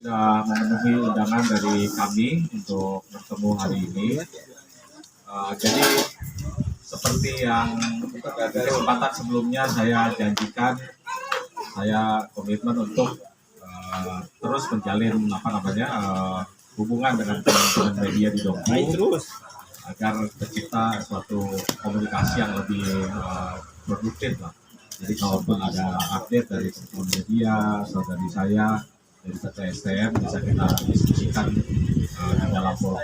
sudah memenuhi undangan dari kami untuk bertemu hari ini. Jadi seperti yang kesempatan sebelumnya saya janjikan, saya komitmen untuk terus menjalin hubungan dengan teman-teman media di Dompu agar tercipta suatu komunikasi yang lebih produktif lah. Jadi kalaupun ada update dari teman media atau dari saya dari PTSTM bisa kita diskusikan di dalam forum.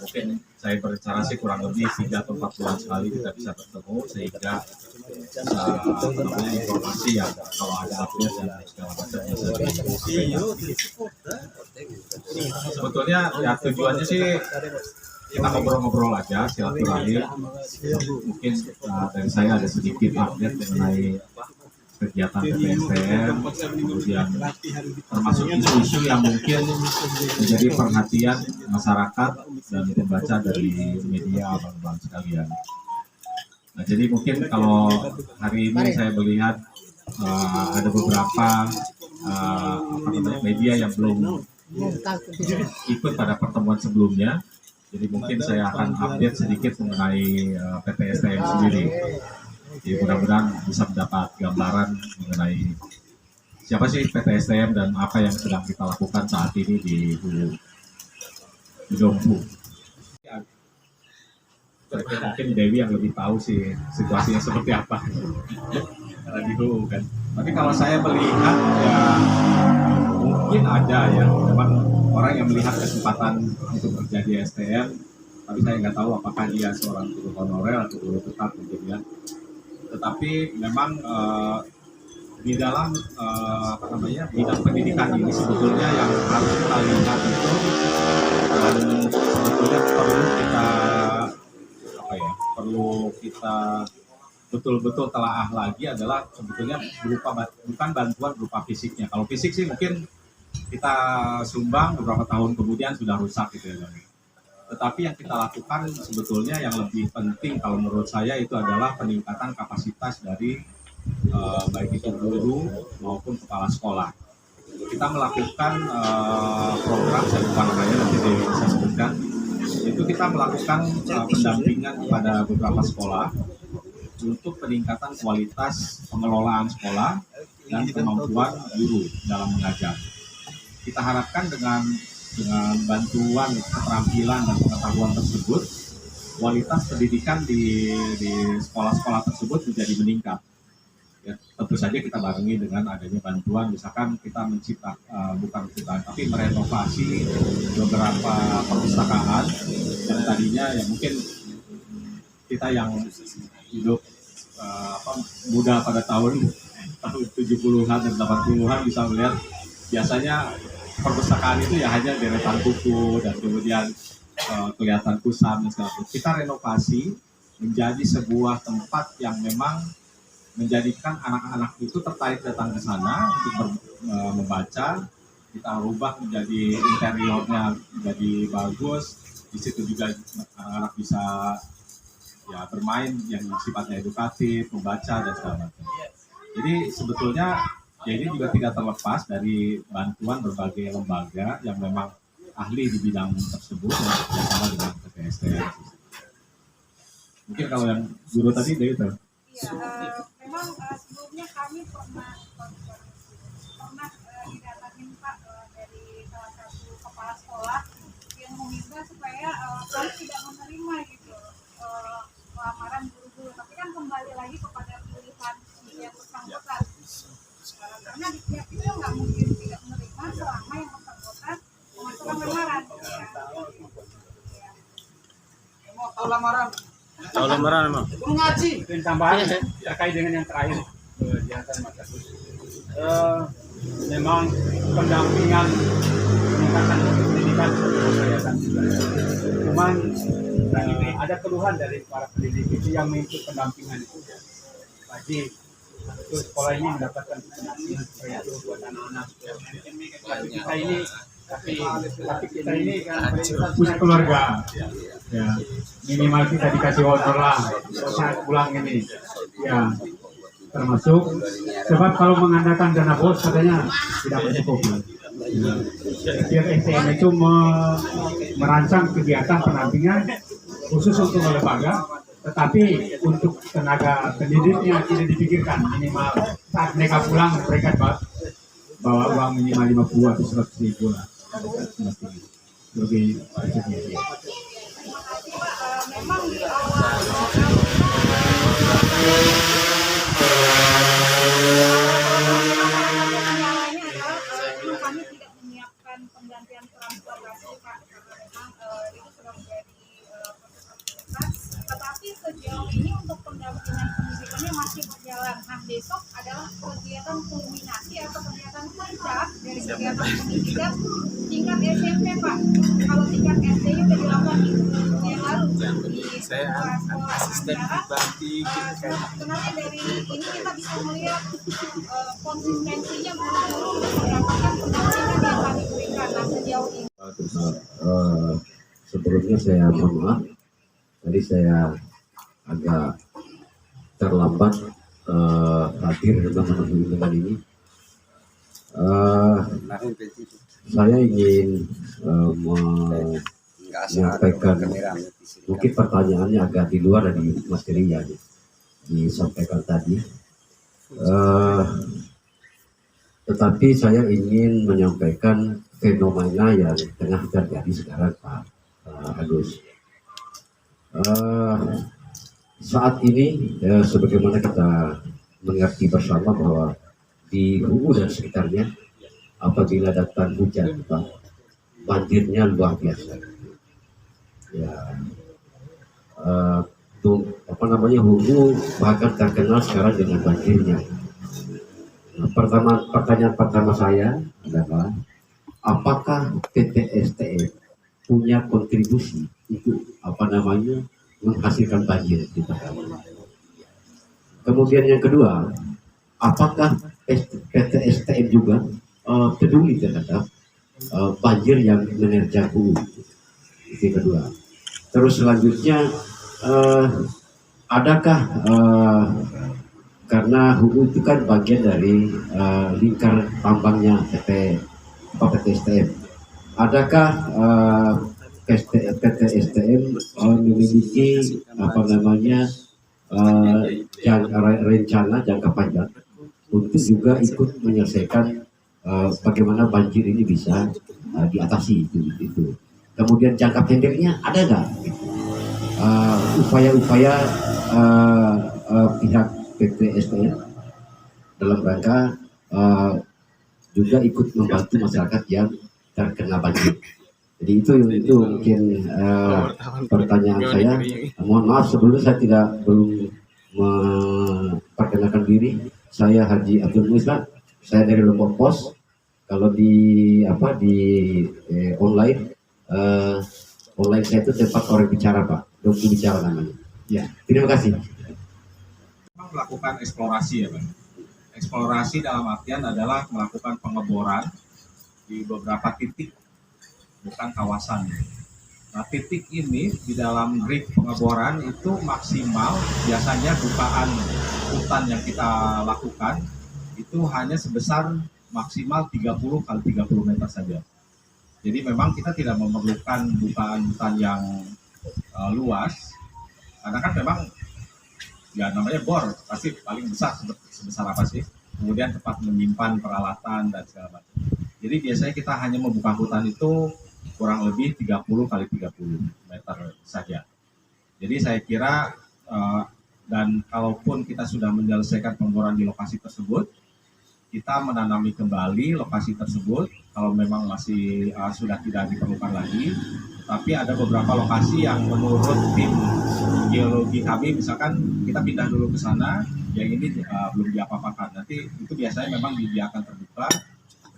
Mungkin saya berencana sih kurang lebih 3 atau 4 bulan sekali kita bisa bertemu sehingga bisa informasi ya kalau ada update dan segala macam bisa disampaikan. Sebetulnya ya tujuannya sih kita ngobrol-ngobrol aja silaturahmi. Mungkin dari saya ada sedikit update mengenai kegiatan PTSTM, kemudian termasuk isu-isu yang mungkin menjadi perhatian masyarakat dan pembaca dari media abang-abang sekalian. Nah, jadi mungkin kalau hari ini saya melihat ada beberapa media yang belum ikut pada pertemuan sebelumnya. Jadi mungkin saya akan update sedikit mengenai PTSTM sendiri. Jadi mudah-mudahan bisa mendapat gambaran mengenai siapa sih PTSTM dan apa yang sedang kita lakukan saat ini di Dompu. Mungkin Dewi yang lebih tahu sih situasinya seperti apa karena di Hulu kan. Tapi kalau saya melihat ya mungkin ada ya memang orang yang melihat kesempatan untuk kerja di STM, tapi saya nggak tahu apakah dia seorang guru honorer atau guru tetap mungkin ya. Tetapi memang di dalam bidang pendidikan ini sebetulnya yang harus kita lihat itu dan sebetulnya perlu kita betul-betul telaah lagi adalah sebetulnya bukan bantuan berupa fisiknya. Kalau fisik sih mungkin kita sumbang beberapa tahun kemudian sudah rusak gitu ya. Tetapi yang kita lakukan sebetulnya yang lebih penting kalau menurut saya itu adalah peningkatan kapasitas dari baik itu guru maupun kepala sekolah. Kita melakukan program, saya lupa namanya nanti saya sebutkan, itu kita melakukan pendampingan kepada beberapa sekolah untuk peningkatan kualitas pengelolaan sekolah dan kemampuan guru dalam mengajar. Kita harapkan dengan bantuan keterampilan dan pengetahuan tersebut, kualitas pendidikan di sekolah-sekolah tersebut menjadi meningkat. Ya, tentu saja kita barengi dengan adanya bantuan, misalkan kita tapi merenovasi beberapa perpustakaan yang tadinya ya mungkin kita yang hidup muda pada tahun 70-an dan 80-an bisa melihat biasanya perpustakaan itu ya hanya deretan buku dan kemudian kelihatan kusam dan segala macam. Kita renovasi menjadi sebuah tempat yang memang menjadikan anak-anak itu tertarik datang ke sana untuk membaca. Kita rubah menjadi interiornya menjadi bagus. Di situ juga anak-anak bisa ya bermain yang sifatnya edukatif, membaca dan segala macam. Jadi sebetulnya ya ini juga tidak terlepas dari bantuan berbagai lembaga yang memang ahli di bidang tersebut yang bekerjasama dengan PTSTM. Mungkin kalau yang guru tadi Dewi tahu. Iya, memang sebelumnya kami pernah didatangin Pak dari salah satu kepala sekolah yang meminta supaya kami tidak menerima gitu lamaran guru-guru, tapi kan kembali lagi kepada pilihan yang bersangkutan. Karena di pihak itu nggak mungkin tidak menerima selama yang bersangkutan memasukkan lamaran. Mau tahu lamaran? Tahu lamaran emang? Mengaji. Tambahan terkait dengan yang terakhir diantara Mas Agus. Memang pendampingan peningkatan pendidikan saya juga. Cuman ada keluhan dari para pendidik itu yang mengikut pendampingan itu. Pasti sekolah ini mendapatkan pendampingan seperti itu buat anak-anak. Tapi kita ini kan punya keluarga, ya minimal kita dikasih honor lah saat pulang ini, ya termasuk sebab kalau mengandalkan dana bos katanya tidak mencukupi. Setiap STM itu merancang kegiatan pendampingan khusus untuk lembaga, tetapi untuk tenaga pendidiknya tidak dipikirkan. Minimal saat mereka pulang mereka bawa uang minimal 50 atau 100 ribu lah. Lebih sedikit. Terima kasih Pak. Memang di awal kendalanya adalah memang kami tidak menyiapkan penggantian transportasi Pak, karena memang itu sudah menjadi proses. Tetapi sejauh ini untuk pendampingan pendidikannya masih berjalan. Nah, besok adalah kegiatan kulminasi atau kegiatan puncak dari kegiatan pendidikan tingkat SMP Pak. Kalau tingkat SD nya sudah dilakukan minggu yang lalu di sekolah asisten pribadi sebenarnya dari ini kita bisa melihat konsistensinya guru-guru untuk mendapatkan pendampingan yang kami berikan. Nah, sejauh ini Sebelumnya saya mohon maaf, tadi saya agak terlambat hadir dalam memenuhi undangan ini. Saya ingin menyampaikan, mungkin pertanyaannya agak di luar dari materi yang disampaikan tadi. Tetapi saya ingin menyampaikan fenomena yang tengah terjadi sekarang, Pak Agus. Saat ini, sebagaimana kita mengerti bersama bahwa di Hulu dan sekitarnya, apabila datang hujan, Pak, banjirnya luar biasa. Ya, Hulu bahkan terkenal sekarang dengan banjirnya. Nah, pertanyaan pertama saya adalah, apakah PT STM punya kontribusi untuk menghasilkan banjir di Tegal? Kemudian yang kedua, apakah PT STM juga peduli terhadap banjir yang menerjang Hulu? Itu yang kedua. Terus selanjutnya, adakah karena Hulu itu kan bagian dari lingkar tambangnya PT STM. Adakah PT STM memiliki rencana jangka panjang untuk juga ikut menyelesaikan bagaimana banjir ini bisa diatasi itu. Kemudian jangka pendeknya ada nggak upaya-upaya pihak PT STM dalam rangka juga ikut membantu masyarakat yang terkena banjir. Jadi itu mungkin pertanyaan saya. Mohon maaf sebelumnya saya belum memperkenalkan diri. Saya Haji Abdul Muisa. Saya dari Lombok Pos. Kalau di online saya itu tempat orang bicara, Pak. Doku bicara namanya. Ya, terima kasih. Melakukan eksplorasi ya Pak. Eksplorasi dalam artian adalah melakukan pengeboran di beberapa titik, bukan kawasan. Nah, titik ini di dalam rig pengeboran itu maksimal biasanya bukaan hutan yang kita lakukan itu hanya sebesar maksimal 30 kali 30 meter saja. Jadi memang kita tidak memerlukan bukaan hutan yang luas, karena kan memang ya namanya bor pasti paling besar sebesar apa sih, kemudian tempat menyimpan peralatan dan segala macam. Jadi biasanya kita hanya membuka hutan itu kurang lebih 30 kali 30 meter saja. Jadi saya kira dan kalaupun kita sudah menyelesaikan pemboran di lokasi tersebut, kita menanami kembali lokasi tersebut kalau memang masih sudah tidak diperlukan lagi. Tapi ada beberapa lokasi yang menurut tim geologi kami, misalkan kita pindah dulu ke sana, yang ini belum diapa-apakan. Nanti itu biasanya memang dibiarkan terbuka,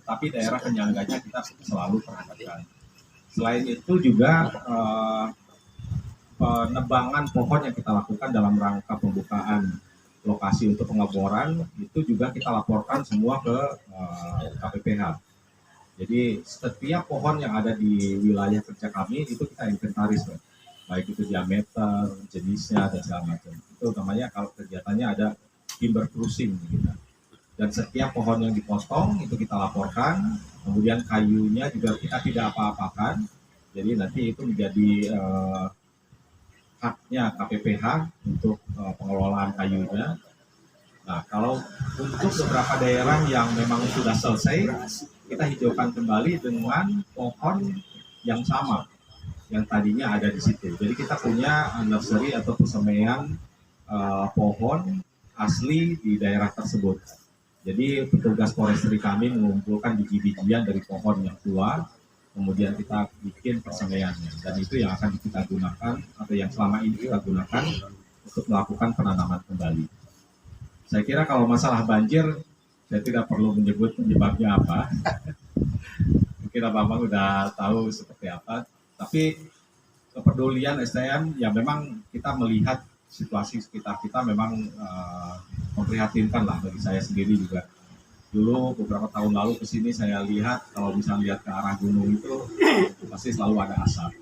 tapi daerah penyangganya kita selalu perhatikan. Selain itu juga penebangan pohon yang kita lakukan dalam rangka pembukaan lokasi untuk pengeboran, itu juga kita laporkan semua ke KPPH. Jadi setiap pohon yang ada di wilayah kerja kami itu kita inventaris, baik itu diameter, jenisnya dan segala macam. Itu namanya kalau kegiatannya ada timber cruising kita. Dan setiap pohon yang dipotong itu kita laporkan, kemudian kayunya juga kita tidak apa-apakan. Jadi nanti itu menjadi haknya KPPH untuk pengelolaan kayunya. Nah, kalau untuk beberapa daerah yang memang sudah selesai, kita hijaukan kembali dengan pohon yang sama yang tadinya ada di situ. Jadi kita punya nursery atau persemaian pohon asli di daerah tersebut. Jadi petugas forestry kami mengumpulkan biji-bijian dari pohon yang tua, kemudian kita bikin persemaiannya. Dan itu yang akan kita gunakan atau yang selama ini kita gunakan untuk melakukan penanaman kembali. Saya kira kalau masalah banjir, saya tidak perlu menyebut penyebabnya apa. Mungkin Abang udah tahu seperti apa. Tapi kepedulian STM ya memang kita melihat situasi sekitar kita memang memprihatinkan lah bagi saya sendiri juga. Dulu beberapa tahun lalu ke sini saya lihat kalau misalnya lihat ke arah gunung itu pasti selalu ada asap.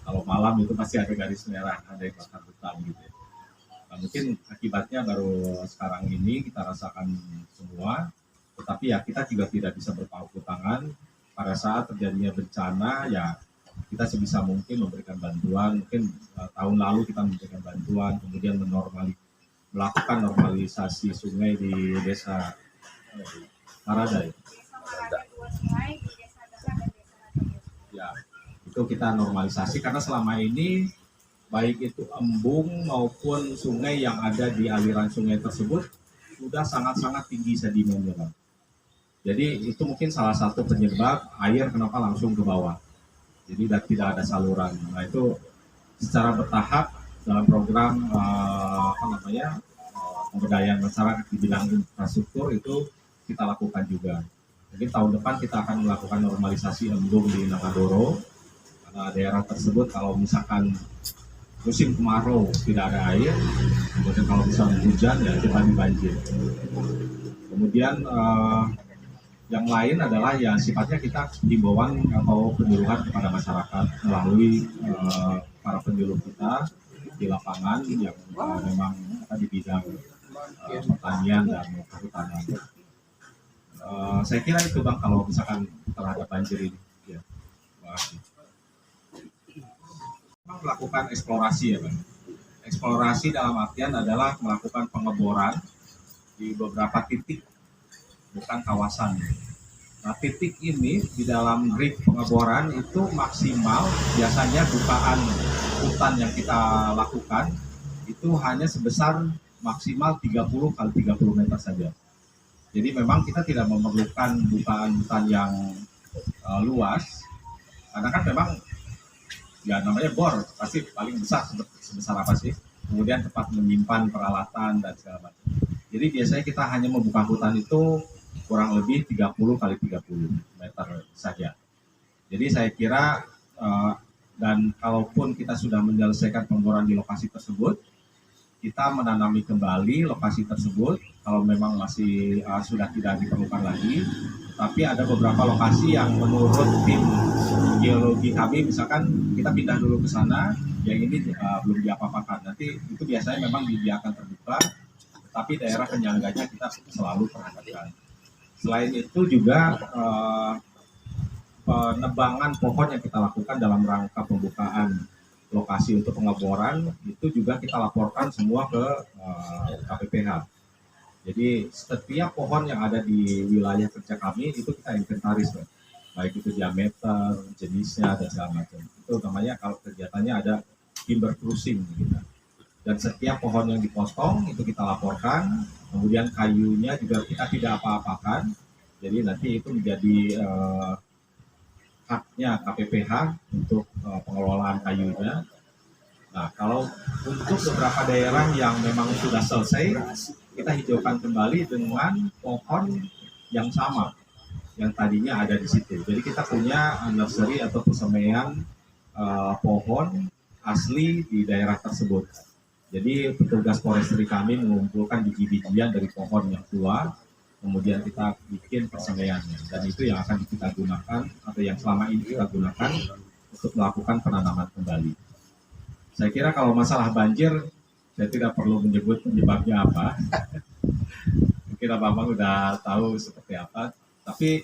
Kalau malam itu pasti ada garis merah, ada yang bakar hutan gitu. Nah, mungkin akibatnya baru sekarang ini kita rasakan semua, tetapi ya kita juga tidak bisa berpangku tangan. Pada saat terjadinya bencana ya kita sebisa mungkin memberikan bantuan. Mungkin tahun lalu kita memberikan bantuan, kemudian melakukan normalisasi sungai di desa Marada. Desa Marada 2 sungai di Desa Desa dan Desa Raja. Ya, itu kita normalisasi karena selama ini baik itu embung maupun sungai yang ada di aliran sungai tersebut sudah sangat-sangat tinggi sedimennya, Bang. Jadi itu mungkin salah satu penyebab air kenapa langsung ke bawah. Jadi tidak ada saluran. Nah itu secara bertahap dalam program pemberdayaan masyarakat di bidang infrastruktur itu kita lakukan juga. Jadi tahun depan kita akan melakukan normalisasi embung di Nangadoro. Karena daerah tersebut kalau misalkan musim kemarau tidak ada air, kemudian kalau misalnya hujan ya cepat banjir. Kemudian yang lain adalah ya sifatnya kita himbauan atau penyuluhan kepada masyarakat melalui para penyuluh kita di lapangan yang memang di bidang pertanian dan kehutanan. Saya kira itu Bang kalau misalkan terhadap banjir ini. Ya. Terima kasih. Melakukan eksplorasi ya Bang. Eksplorasi dalam artian adalah melakukan pengeboran di beberapa titik, bukan kawasan. Nah titik ini di dalam rig pengeboran itu maksimal biasanya bukaan hutan yang kita lakukan itu hanya sebesar maksimal 30 kali 30 meter saja. Jadi memang kita tidak memerlukan bukaan hutan yang luas, karena kan memang ya namanya bor pasti paling besar sebesar apa sih, kemudian tempat menyimpan peralatan dan segala macam. Jadi biasanya kita hanya membuka hutan itu kurang lebih 30 kali 30 meter saja. Jadi saya kira dan kalaupun kita sudah menyelesaikan pemboran di lokasi tersebut, kita menanami kembali lokasi tersebut kalau memang masih sudah tidak diperlukan lagi. Tapi ada beberapa lokasi yang menurut tim geologi kami, misalkan kita pindah dulu ke sana, yang ini belum diapa-apakan. Nanti itu biasanya memang dibiarkan terbuka, tapi daerah penyangganya kita selalu perhatikan. Selain itu juga penebangan pohon yang kita lakukan dalam rangka pembukaan lokasi untuk pengeboran itu juga kita laporkan semua ke KPPH. Jadi setiap pohon yang ada di wilayah kerja kami itu kita inventaris, baik itu diameter, jenisnya dan segala macam. Itu namanya kalau kegiatannya ada timber cruising gitu. Dan setiap pohon yang dipotong itu kita laporkan, kemudian kayunya juga kita tidak apa-apakan. Jadi nanti itu menjadi haknya KPPH untuk pengelolaan kayunya. Nah, kalau untuk beberapa daerah yang memang sudah selesai, kita hijaukan kembali dengan pohon yang sama yang tadinya ada di situ. Jadi kita punya nursery atau persemaian pohon asli di daerah tersebut. Jadi petugas forestry kami mengumpulkan biji-bijian dari pohon yang tua, kemudian kita bikin persemaiannya. Dan itu yang akan kita gunakan atau yang selama ini kita gunakan untuk melakukan penanaman kembali. Saya kira kalau masalah banjir, saya tidak perlu menyebut penyebabnya apa. Mungkin mungkin abang udah tahu seperti apa. Tapi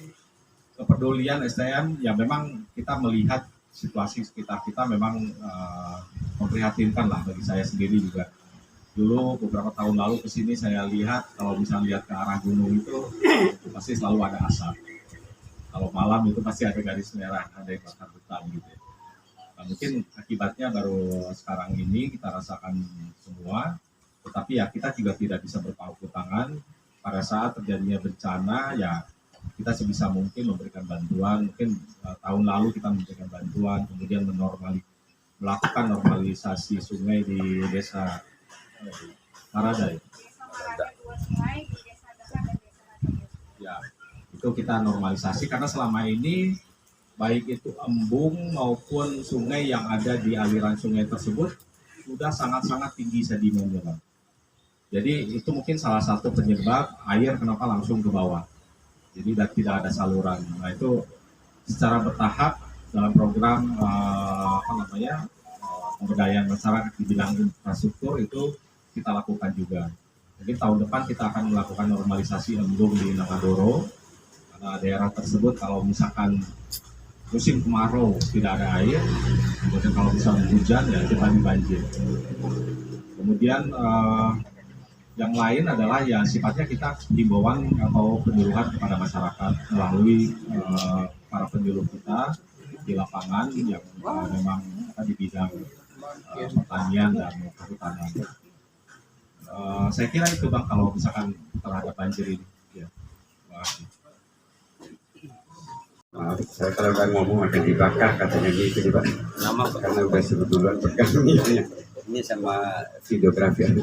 kepedulian SDM ya memang kita melihat situasi sekitar kita memang memprihatinkan lah bagi saya sendiri juga. Dulu beberapa tahun lalu ke sini saya lihat kalau misalnya lihat ke arah gunung itu pasti selalu ada asap. Kalau malam itu pasti ada garis merah, ada yang bakar hutan gitu ya. Nah, mungkin akibatnya baru sekarang ini kita rasakan semua, tetapi ya kita juga tidak bisa berpangku tangan. Pada saat terjadinya bencana ya kita sebisa mungkin memberikan bantuan. Mungkin tahun lalu kita memberikan bantuan, kemudian melakukan normalisasi sungai di desa Marada ya. Desa Marada 2 sungai di Desa Daha dan Desa Raja. Ya, itu kita normalisasi karena selama ini baik itu embung maupun sungai yang ada di aliran sungai tersebut sudah sangat-sangat tinggi sedimennya, Bang. Jadi itu mungkin salah satu penyebab air kenapa langsung ke bawah. Jadi tidak ada saluran. Nah itu secara bertahap dalam program pemberdayaan masyarakat di bidang infrastruktur itu kita lakukan juga. Jadi tahun depan kita akan melakukan normalisasi embung di Nangadoro. Karena daerah tersebut kalau misalkan musim kemarau tidak ada air, kemudian kalau misalnya hujan ya kita banjir. Kemudian yang lain adalah ya sifatnya kita himbauan atau penyuluhan kepada masyarakat melalui para penyuluh kita di lapangan yang memang di bidang pertanian dan kehutanan. Saya kira itu Bang kalau misalkan terhadap banjir ini. Ya. Terima kasih. Maaf, saya kalau nggak ngomong akan dibakar katanya gitu nih Pak. Nama karena udah sebut duluan pegang ini sama videografi.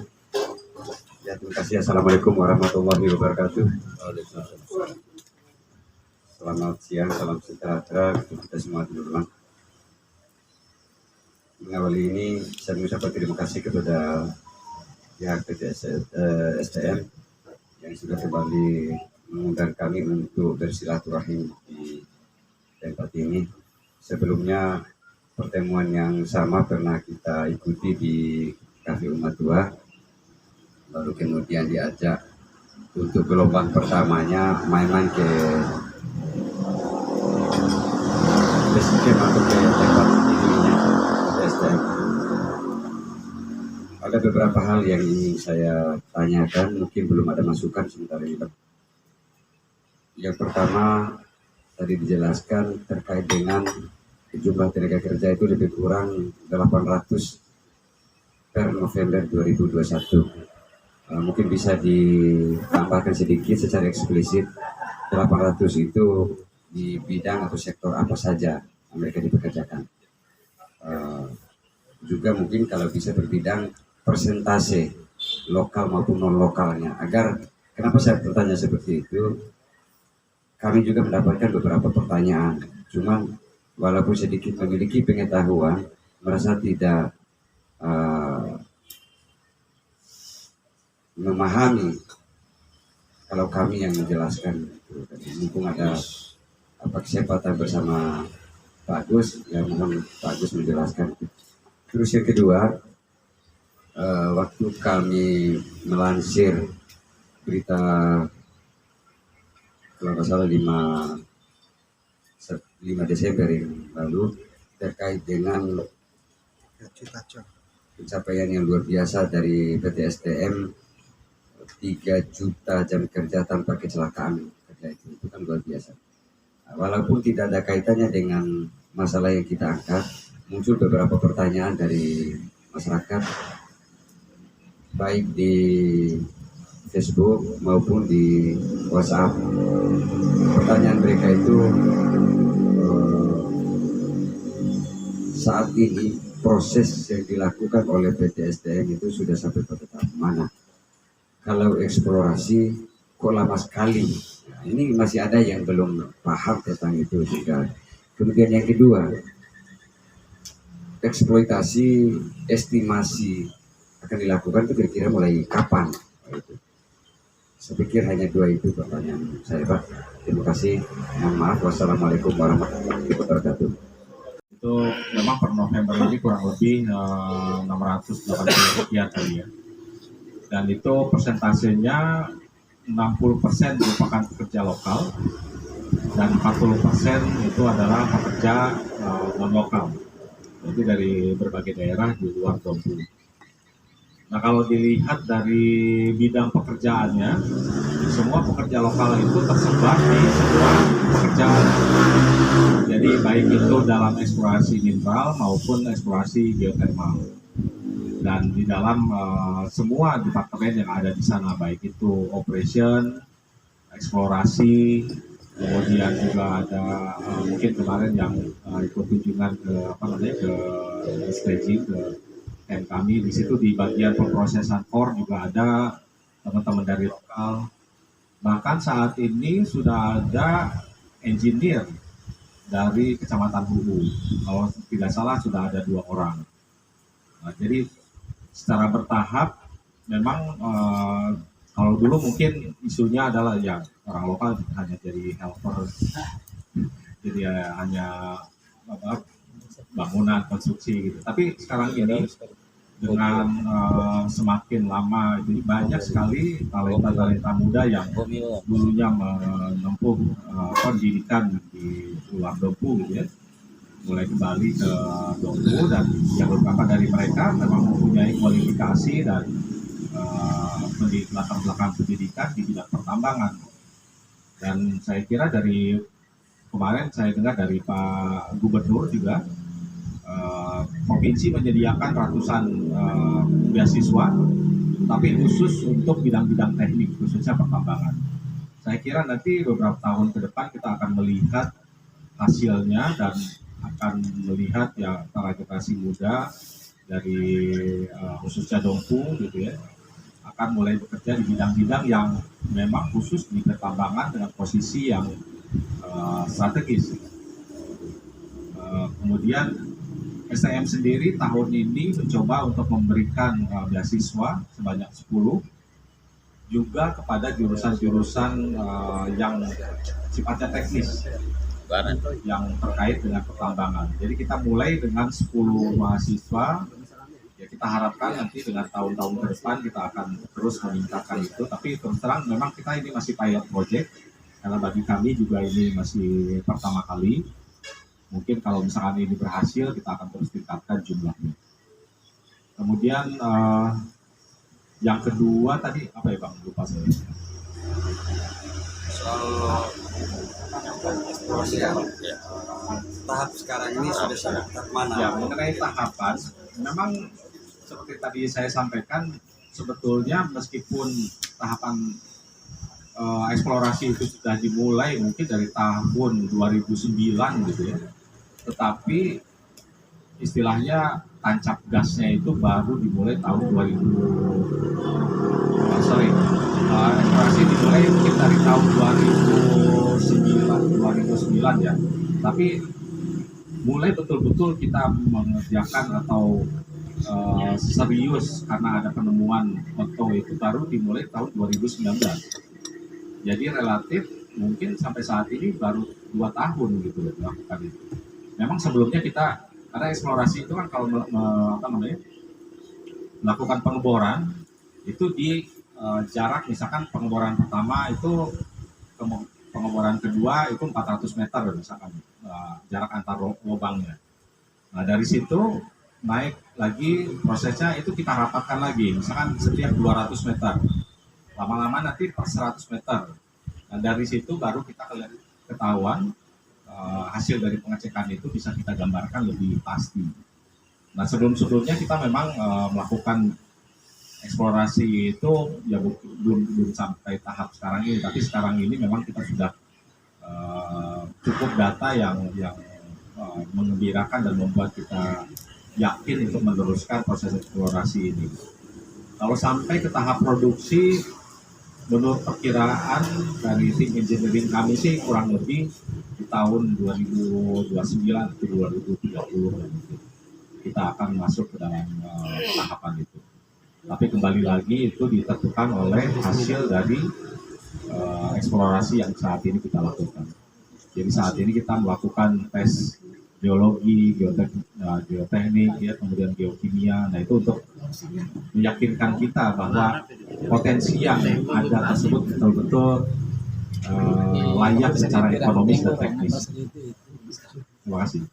Ya terima kasih. Assalamualaikum warahmatullahi wabarakatuh. Selamat siang, salam sejahtera untuk kita semua dulu. Mengawali ini saya mengucapkan terima kasih kepada pihak PT SDM yang sudah kembali mengundang kami untuk bersilaturahim di tempat ini. Sebelumnya pertemuan yang sama pernah kita ikuti di Cafe Umat 2, baru kemudian diajak untuk gelombang pertamanya main-main ke Basecamp atau ke tempat ininya SDM. Ada beberapa hal yang ingin saya tanyakan, mungkin belum ada masukan sementara ini. Yang pertama, tadi dijelaskan terkait dengan jumlah tenaga kerja itu lebih kurang 800 per November 2021. Mungkin bisa ditambahkan sedikit secara eksplisit 800 itu di bidang atau sektor apa saja mereka dipekerjakan. Juga mungkin kalau bisa berbidang persentase lokal maupun non lokalnya. Agar kenapa saya bertanya seperti itu? Kami juga mendapatkan beberapa pertanyaan. Cuman walaupun sedikit memiliki pengetahuan, merasa tidak memahami kalau kami yang menjelaskan. Mumpung ada kesempatan bersama Pak Agus, ya mohon Pak Agus menjelaskan. Terus yang kedua, waktu kami melansir berita kalau nggak salah 5 Desember yang lalu terkait dengan pencapaian yang luar biasa dari PT SDM, 3 juta jam kerja tanpa kecelakaan kerja itu kan luar biasa. Nah, walaupun tidak ada kaitannya dengan masalah yang kita angkat, muncul beberapa pertanyaan dari masyarakat baik di Facebook maupun di WhatsApp. Pertanyaan mereka itu saat ini proses yang dilakukan oleh PT SDM itu sudah sampai pada tahap mana? Kalau eksplorasi kok lama sekali? Nah, ini masih ada yang belum paham tentang itu juga. Kemudian yang kedua, eksploitasi estimasi akan dilakukan itu kira-kira mulai kapan? Saya pikir hanya 2 itu pertanyaan saya Pak. Terima kasih. Mohon maaf. Wassalamualaikum warahmatullahi wabarakatuh. Itu memang per November ini kurang lebih 680 sekian kali ya. Dan itu persentasenya 60% merupakan pekerja lokal dan 40% itu adalah pekerja non lokal. Jadi dari berbagai daerah di luar Dompu. Nah kalau dilihat dari bidang pekerjaannya, semua pekerja lokal itu tersebar di semua pekerjaan. Jadi baik itu dalam eksplorasi mineral maupun eksplorasi geotermal. Dan di dalam semua departemen yang ada di sana, baik itu operation, eksplorasi, kemudian juga ada mungkin kemarin yang ikut kunjungan ke staging ke camp kami, di situ di bagian pemrosesan core juga ada teman-teman dari lokal. Bahkan saat ini sudah ada engineer dari Kecamatan Hulu, kalau tidak salah sudah ada 2 orang. Nah, jadi secara bertahap memang kalau dulu mungkin isunya adalah ya orang lokal hanya jadi helper, jadi hanya bangunan konstruksi gitu. Tapi sekarang ini dengan semakin lama jadi banyak sekali talenta muda yang dulunya menempuh pendidikan di luar Dompu gitu ya, mulai kembali ke Dompu, dan yang beberapa dari mereka memang mempunyai kualifikasi dan latar belakang pendidikan di bidang pertambangan. Dan saya kira dari kemarin saya dengar dari Pak Gubernur juga provinsi menyediakan ratusan beasiswa, tapi khusus untuk bidang-bidang teknik, khususnya pertambangan. Saya kira nanti beberapa tahun ke depan kita akan melihat hasilnya dan akan melihat ya para generasi muda dari khususnya Dompu gitu ya, akan mulai bekerja di bidang-bidang yang memang khusus di pertambangan dengan posisi yang strategis. Kemudian STM sendiri tahun ini mencoba untuk memberikan beasiswa sebanyak 10 juga kepada jurusan-jurusan yang sifatnya teknis yang terkait dengan pertambangan. Jadi kita mulai dengan 10 mahasiswa. Ya kita harapkan nanti dengan tahun-tahun ke depan kita akan terus meningkatkan itu. Tapi terus terang memang kita ini masih pilot project, karena bagi kami juga ini masih pertama kali. Mungkin kalau misalkan ini berhasil, kita akan terus tingkatkan jumlahnya. Kemudian yang kedua tadi apa ya Bang? Lupa saya. Soal eksplorasi ya. Tahap sekarang ini sudah sampai tahap mana? Ya, mengenai tahapan, memang seperti tadi saya sampaikan, sebetulnya meskipun tahapan eksplorasi itu sudah dimulai mungkin dari tahun 2009 gitu ya, tetapi istilahnya tancap gasnya itu baru dimulai tahun 2000. Eksplorasi dimulai mungkin dari tahun 2009 ya, tapi mulai betul-betul kita mengerjakan atau serius karena ada penemuan foto itu baru dimulai tahun 2019. Jadi relatif mungkin sampai saat ini baru 2 tahun gitu melakukan itu. Memang sebelumnya kita, karena eksplorasi itu kan kalau melakukan pengeboran itu di jarak, misalkan pengeboran pertama itu pengeboran kedua itu 400 meter misalkan jarak antar lubangnya. Nah dari situ naik lagi prosesnya itu kita rapatkan lagi, misalkan setiap 200 meter. Lama-lama nanti per 100 meter. Dan dari situ baru kita ketahuan hasil dari pengecekan itu bisa kita gambarkan lebih pasti. Nah sebelum-sebelumnya kita memang melakukan eksplorasi itu ya belum sampai tahap sekarang ini, tapi sekarang ini memang kita sudah cukup data yang menggembirakan dan membuat kita yakin untuk meneruskan proses eksplorasi ini. Kalau sampai ke tahap produksi, menurut perkiraan dari tim engineering kami sih kurang lebih di tahun 2029 atau 2030 kita akan masuk ke dalam tahapan itu. Tapi kembali lagi itu ditentukan oleh hasil dari eksplorasi yang saat ini kita lakukan. Jadi saat ini kita melakukan tes geologi, geoteknik, ya, kemudian geokimia. Nah itu untuk meyakinkan kita bahwa potensi yang ada tersebut betul-betul layak secara ekonomis dan teknis. Terima kasih.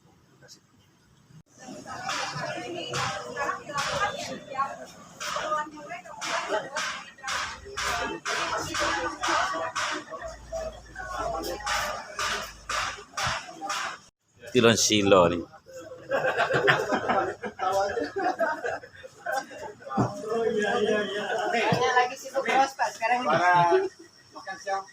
Tilon Silo nih. Lagi sibuk terus Pak sekarang ini. Makan siang.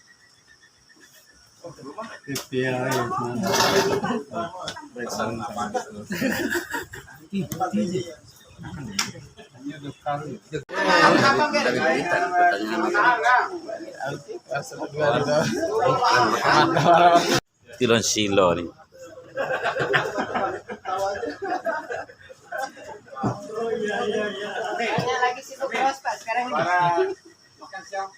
Tilon Silo nih. Lagi sibuk terus Pak sekarang ini. Makan siang.